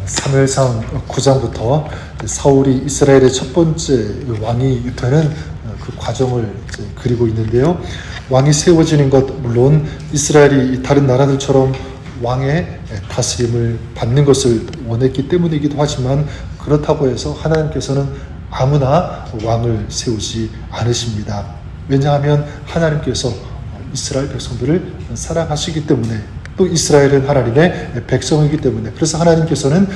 사무엘상 9장부터 사울이 이스라엘의 첫 번째 왕이 되는 그 과정을 그리고 있는데요. 왕이 세워지는 것 물론 이스라엘이 다른 나라들처럼 왕의 다스림을 받는 것을 원했기 때문이기도 하지만 그렇다고 해서 하나님께서는 아무나 왕을 세우지 않으십니다. 왜냐하면 하나님께서 이스라엘 백성들을 사랑하시기 때문에 또 이스라엘은 하나님의 백성이기 때문에 그래서 하나님께서는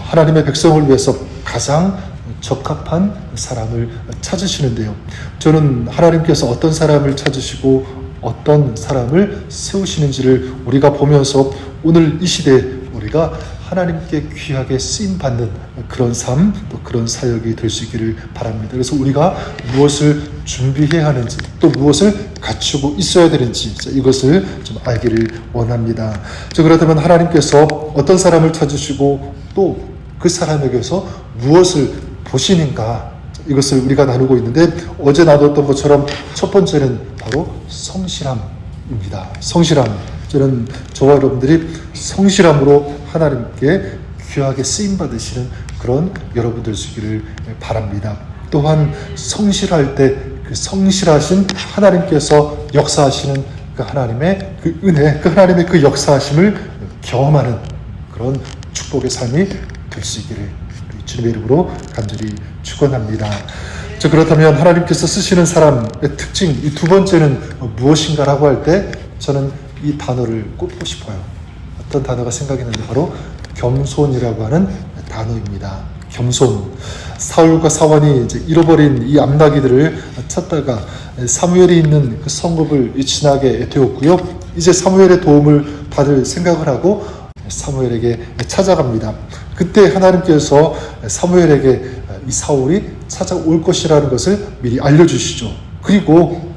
하나님의 백성을 위해서 가장 적합한 사람을 찾으시는데요. 저는 하나님께서 어떤 사람을 찾으시고 어떤 사람을 세우시는지를 우리가 보면서 오늘 이 시대에 우리가 하나님께 귀하게 쓰임받는 그런 삶, 또 그런 사역이 될 수 있기를 바랍니다. 그래서 우리가 무엇을 준비해야 하는지, 또 무엇을 갖추고 있어야 되는지 이것을 좀 알기를 원합니다. 그렇다면 하나님께서 어떤 사람을 찾으시고 또 그 사람에게서 무엇을 보시는가, 이것을 우리가 나누고 있는데 어제 나눴던 것처럼 첫 번째는 바로 성실함입니다. 성실함. 저는 저와 여러분들이 성실함으로 하나님께 귀하게 쓰임받으시는 그런 여러분들 되시기를 바랍니다. 또한 성실할 때 그 성실하신 하나님께서 역사하시는 그 하나님의 그 은혜, 그 하나님의 그 역사하심을 경험하는 그런 축복의 삶이 될 수 있기를 주님의 이름으로 간절히 축원합니다. 그렇다면 하나님께서 쓰시는 사람의 특징, 이 두 번째는 무엇인가라고 할 때 저는 이 단어를 꼽고 싶어요. 어떤 단어가 생각이 나는데 바로 겸손이라고 하는 단어입니다. 겸손. 사울과 사원이 이제 잃어버린 이 암나귀들을 찾다가 사무엘이 있는 그 성읍을 지나게 되었고요. 이제 사무엘의 도움을 받을 생각을 하고 사무엘에게 찾아갑니다. 그때 하나님께서 사무엘에게 이 사울이 찾아올 것이라는 것을 미리 알려주시죠. 그리고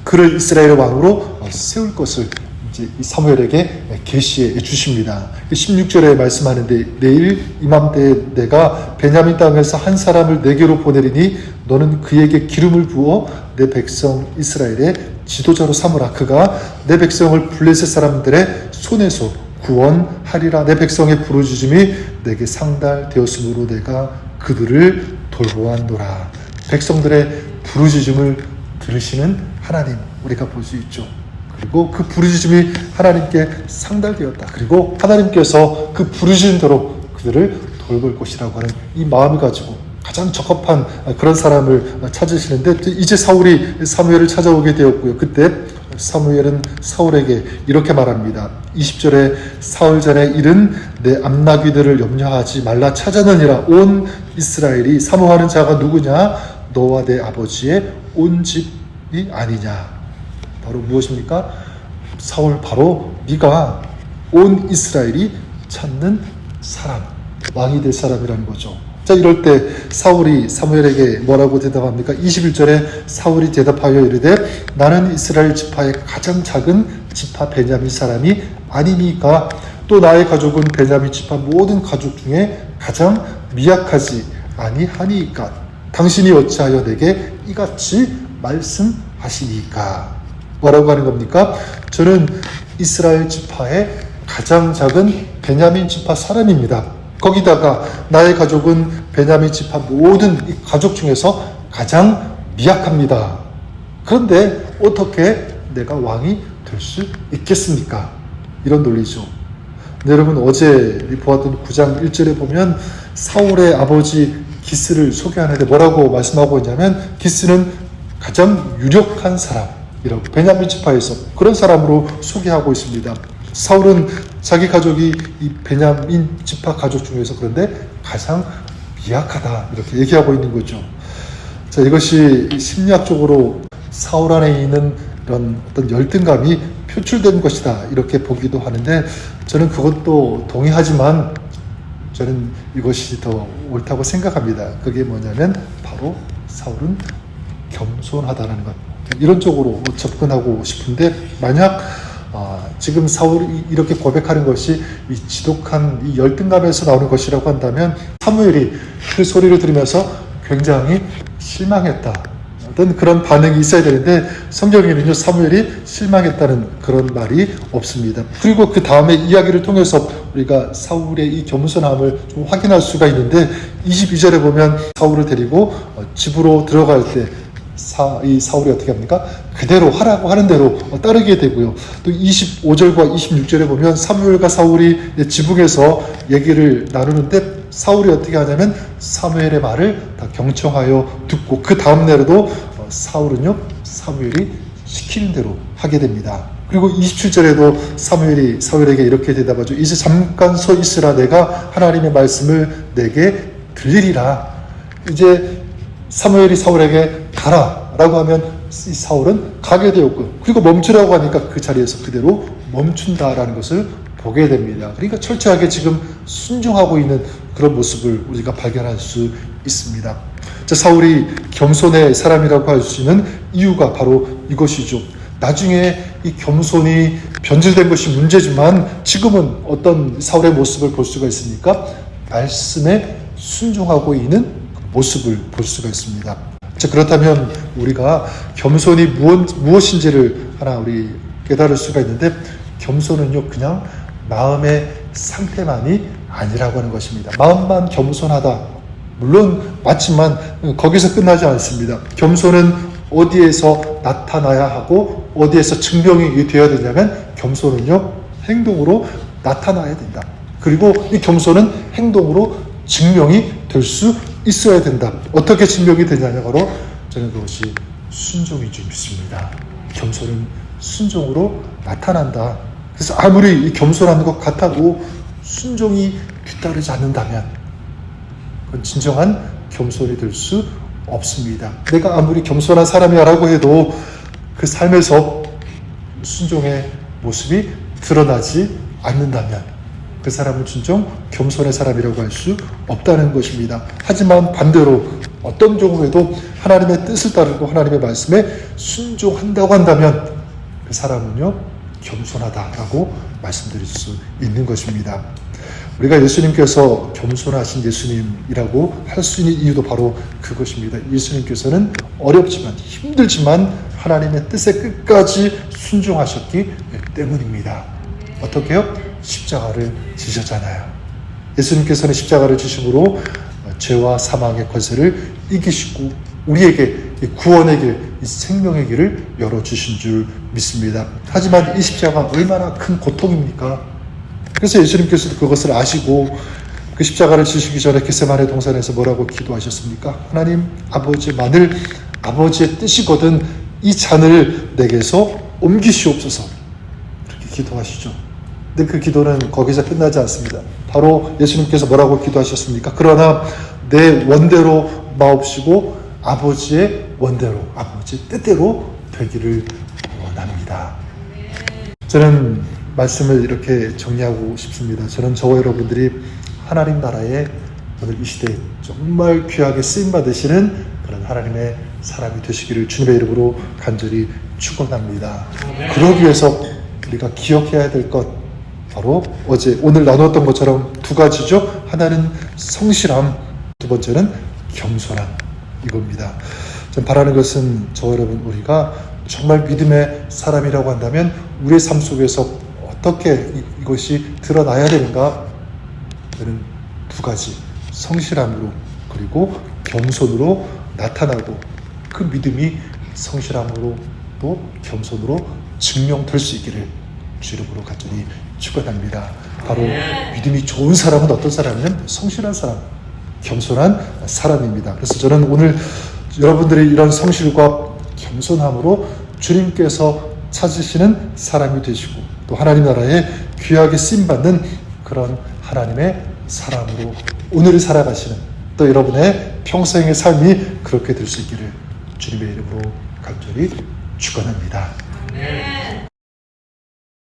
그를 이스라엘의 왕으로 세울 것을 이제 사무엘에게 계시해 주십니다. 16절에 말씀하는데 내일 이맘때에 내가 베냐민 땅에서 한 사람을 내게로 보내리니 너는 그에게 기름을 부어 내 백성 이스라엘의 지도자로 삼으라. 그가 내 백성을 블레셋 사람들의 손에서 구원하리라. 내 백성의 부르짖음이 내게 상달되었으므로 내가 그들을 돌보았노라. 백성들의 부르짖음을 들으시는 하나님 우리가 볼 수 있죠. 그리고 그 부르짖음이 하나님께 상달되었다. 그리고 하나님께서 그 부르짖음대로 그들을 돌볼 것이라고 하는 이 마음을 가지고 가장 적합한 그런 사람을 찾으시는데 이제 사울이 사무엘을 찾아오게 되었고요. 그때 사무엘은 사울에게 이렇게 말합니다. 20절에 사흘 전에 일은 내 암나귀들을 염려하지 말라. 찾아느니라. 온 이스라엘이 사모하는 자가 누구냐? 너와 내 아버지의 온 집이 아니냐. 바로 무엇입니까? 사울, 바로 네가 온 이스라엘이 찾는 사람, 왕이 될 사람이라는 거죠. 자, 이럴 때 사울이 사무엘에게 뭐라고 대답합니까? 21절에 사울이 대답하여 이르되 나는 이스라엘 지파의 가장 작은 지파 베냐민 사람이 아니니까 또 나의 가족은 베냐민 지파 모든 가족 중에 가장 미약하지 아니하니까 당신이 어찌하여 내게 이같이 말씀하시니까. 뭐라고 하는 겁니까? 저는 이스라엘 지파의 가장 작은 베냐민 지파 사람입니다. 거기다가 나의 가족은 베냐민 지파 모든 이 가족 중에서 가장 미약합니다. 그런데 어떻게 내가 왕이 될 수 있겠습니까? 이런 논리죠. 네, 여러분 어제 보았던 9장 1절에 보면 사울의 아버지 기스를 소개하는데 뭐라고 말씀하고 있냐면 기스는 가장 유력한 사람이라고 베냐민 지파에서 그런 사람으로 소개하고 있습니다. 사울은 자기 가족이 이 베냐민 지파 가족 중에서 그런데 가장 미약하다 이렇게 얘기하고 있는 거죠. 자, 이것이 심리학적으로 사울 안에 있는 이런 어떤 열등감이 표출된 것이다 이렇게 보기도 하는데 저는 그것도 동의하지만 저는 이것이 더 옳다고 생각합니다. 그게 뭐냐면 바로 사울은 겸손하다는 것. 이런 쪽으로 접근하고 싶은데 만약 지금 사울이 이렇게 고백하는 것이 이 지독한 이 열등감에서 나오는 것이라고 한다면 사무엘이 그 소리를 들으면서 굉장히 실망했다. 어떤 그런 반응이 있어야 되는데 성경에는요 사무엘이 실망했다는 그런 말이 없습니다. 그리고 그 다음에 이야기를 통해서 우리가 사울의 이 겸손함을 좀 확인할 수가 있는데 22절에 보면 사울을 데리고 집으로 들어갈 때 이 사울이 어떻게 합니까? 그대로 하라고 하는 대로 따르게 되고요. 또 25절과 26절에 보면 사무엘과 사울이 지붕에서 얘기를 나누는데 사울이 어떻게 하냐면 사무엘의 말을 다 경청하여 듣고 그 다음 날에도 사울은요 사무엘이 시키는 대로 하게 됩니다. 그리고 27절에도 사무엘이 사울에게 이렇게 대답하죠. 이제 잠깐 서 있으라. 내가 하나님의 말씀을 내게 들리리라. 이제 사무엘이 사울에게 가라 라고 하면 이 사울은 가게 되었고, 그리고 멈추라고 하니까 그 자리에서 그대로 멈춘다라는 것을 보게 됩니다. 그러니까 철저하게 지금 순종하고 있는 그런 모습을 우리가 발견할 수 있습니다. 자, 사울이 겸손의 사람이라고 할 수 있는 이유가 바로 이것이죠. 나중에 이 겸손이 변질된 것이 문제지만 지금은 어떤 사울의 모습을 볼 수가 있습니까? 말씀에 순종하고 있는 모습을 볼 수가 있습니다. 자, 그렇다면 우리가 겸손이 무엇인지를 하나 우리 깨달을 수가 있는데, 겸손은요 그냥 마음의 상태만이 아니라고 하는 것입니다. 마음만 겸손하다, 물론 맞지만 거기서 끝나지 않습니다. 겸손은 어디에서 나타나야 하고 어디에서 증명이 되어야 되냐면, 겸손은요 행동으로 나타나야 된다. 그리고 이 겸손은 행동으로 증명이 될 수 있어야 된다. 어떻게 증명이 되냐면 바로 저는 그것이 순종인 줄 믿습니다. 겸손은 순종으로 나타난다. 그래서 아무리 겸손한 것 같아도 순종이 뒤따르지 않는다면 그건 진정한 겸손이 될 수 없습니다. 내가 아무리 겸손한 사람이라고 해도 그 삶에서 순종의 모습이 드러나지 않는다면 그 사람은 진정 겸손의 사람이라고 할 수 없다는 것입니다. 하지만 반대로 어떤 경우에도 하나님의 뜻을 따르고 하나님의 말씀에 순종한다고 한다면 그 사람은요 겸손하다라고 말씀드릴 수 있는 것입니다. 우리가 예수님께서 겸손하신 예수님이라고 할 수 있는 이유도 바로 그것입니다. 예수님께서는 어렵지만 힘들지만 하나님의 뜻에 끝까지 순종하셨기 때문입니다. 어떻게 해요? 십자가를 지셨잖아요. 예수님께서는 십자가를 지심으로 죄와 사망의 권세를 이기시고 우리에게 구원의 길, 생명의 길을 열어주신 줄 믿습니다. 하지만 이 십자가가 얼마나 큰 고통입니까? 그래서 예수님께서도 그것을 아시고 그 십자가를 지시기 전에 겟세마네 동산에서 뭐라고 기도하셨습니까? 하나님 아버지만을 아버지의 뜻이거든 이 잔을 내게서 옮기시옵소서. 그렇게 기도하시죠. 근데 그 기도는 거기서 끝나지 않습니다. 바로 예수님께서 뭐라고 기도하셨습니까? 그러나 내 원대로 마옵시고 아버지의 원대로, 아버지의 뜻대로 되기를 원합니다. 저는 말씀을 이렇게 정리하고 싶습니다. 저는 저와 여러분들이 하나님 나라에 오늘 이 시대에 정말 귀하게 쓰임받으시는 그런 하나님의 사람이 되시기를 주님의 이름으로 간절히 축원합니다. 그러기 위해서 우리가 기억해야 될 것 바로 오늘 나누었던 것처럼 두 가지죠. 하나는 성실함, 두 번째는 겸손함, 이겁니다. 전 바라는 것은 저와 여러분 우리가 정말 믿음의 사람이라고 한다면 우리의 삶 속에서 어떻게 이것이 드러나야 되는가? 저는 두 가지, 성실함으로 그리고 겸손으로 나타나고 그 믿음이 성실함으로 또 겸손으로 증명될 수 있기를 주 이름으로 간절히 축원합니다. 바로 믿음이 좋은 사람은 어떤 사람이냐면 성실한 사람, 겸손한 사람입니다. 그래서 저는 오늘 여러분들이 이런 성실과 겸손함으로 주님께서 찾으시는 사람이 되시고 또 하나님 나라에 귀하게 쓰임받는 그런 하나님의 사람으로 오늘을 살아가시는 또 여러분의 평생의 삶이 그렇게 될 수 있기를 주님의 이름으로 간절히 축원합니다.